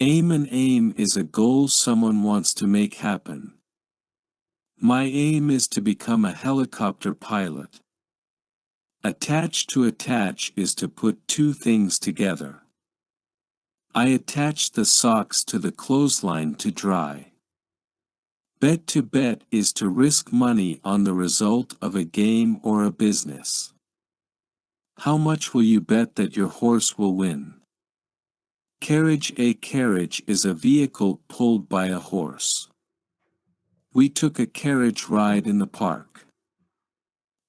Aim. An aim is a goal someone wants to make happen. My aim is to become a helicopter pilot. Attach. To attach is to put two things together. I attached the socks to the clothesline to dry. Bet. To bet is to risk money on the result of a game or a business. How much will you bet that your horse will win? Carriage. A carriage is a vehicle pulled by a horse. We took a carriage ride in the park.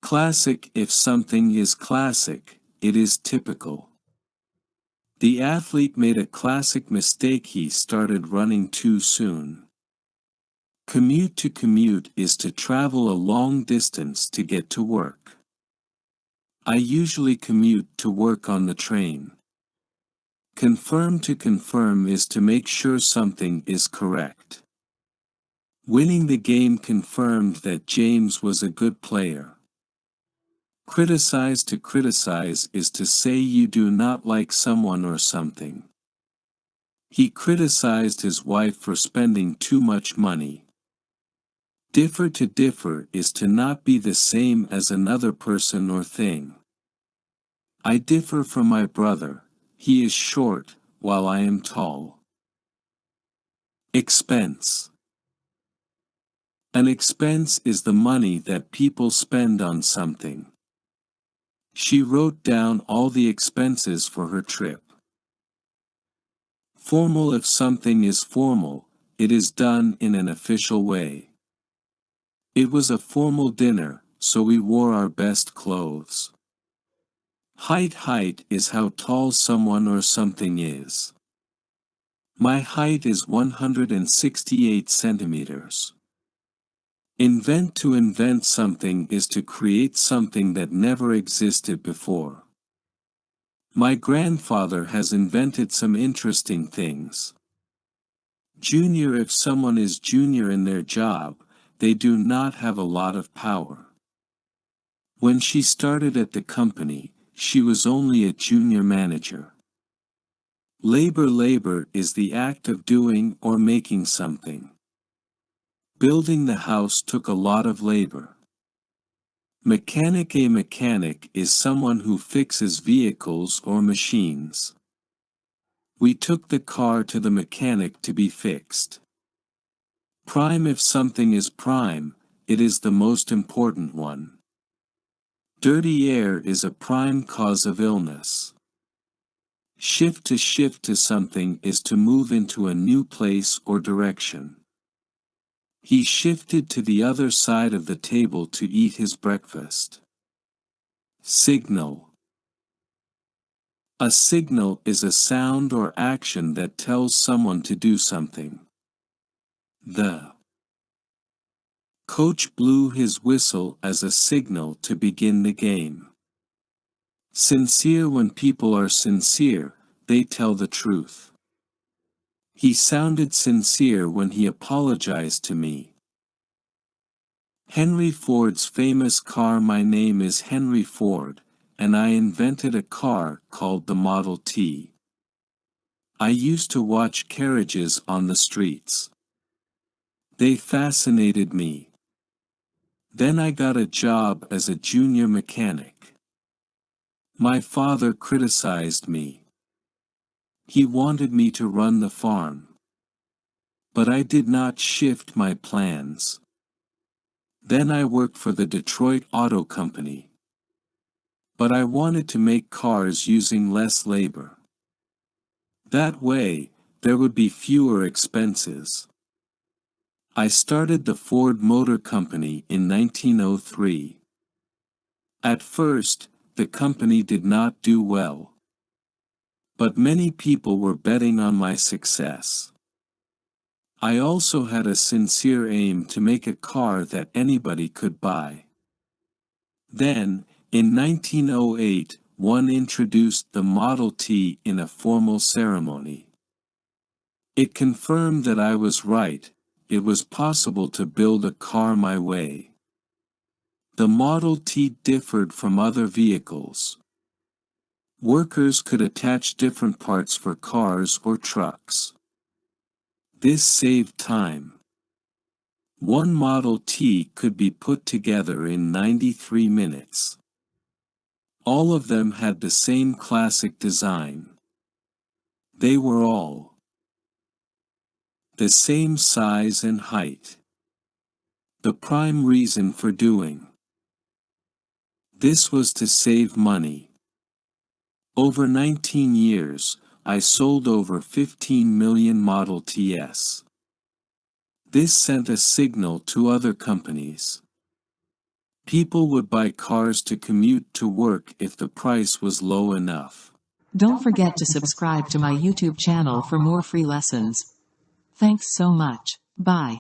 Classic. If something is classic, it is typical. The athlete made a classic mistake. He started running too soon. Commute. To commute is to travel a long distance to get to work. I usually commute to work on the train. Confirm. To confirm is to make sure something is correct. Winning the game confirmed that James was a good player. Criticize. To criticize is to say you do not like someone or something. He criticized his wife for spending too much money. Differ. To differ is to not be the same as another person or thing. I differ from my brother. He is short, while I am tall. Expense. An expense is the money that people spend on something. She wrote down all the expenses for her trip. Formal. If something is formal, it is done in an official way. It was a formal dinner, so we wore our best clothes. Height. Height is how tall someone or something is. My height is 168 centimeters. Invent. To invent something is to create something that never existed before. My grandfather has invented some interesting things. Junior. If someone is junior in their job, they do not have a lot of power. When she started at the company, she was only a junior manager. Labor. Labor is the act of doing or making something. Building the house took a lot of labor. Mechanic. A mechanic is someone who fixes vehicles or machines. We took the car to the mechanic to be fixed. Prime. If something is prime, it is the most important one. Dirty air is a prime cause of illness. Shift. To shift to something is to move into a new place or direction. He shifted to the other side of the table to eat his breakfast. Signal. A signal is a sound or action that tells someone to do something. The coach blew his whistle as a signal to begin the game. Sincere. When people are sincere, they tell the truth. He sounded sincere when he apologized to me. Henry Ford's famous car. My name is Henry Ford, and I invented a car called the Model T. I used to watch carriages on the streets. They fascinated me. Then I got a job as a junior mechanic. My father criticized me. He wanted me to run the farm. But I did not shift my plans. Then I worked for the Detroit Auto Company. But I wanted to make cars using less labor. That way, there would be fewer expenses. I started the Ford Motor Company in 1903. At first, the company did not do well. But many people were betting on my success. I also had a sincere aim to make a car that anybody could buy. Then, in 1908, one introduced the Model T in a formal ceremony. It confirmed that I was right. It was possible to build a car my way. The Model T differed from other vehicles. Workers could attach different parts for cars or trucks. This saved time. One Model T could be put together in 93 minutes. All of them had the same classic design. They were all the same size and height. The prime reason for doing this was to save money. Over 19 years, I sold over 15 million Model Ts. This sent a signal to other companies. People would buy cars to commute to work if the price was low enough. Don't forget to subscribe to my YouTube channel for more free lessons. Thanks so much. Bye.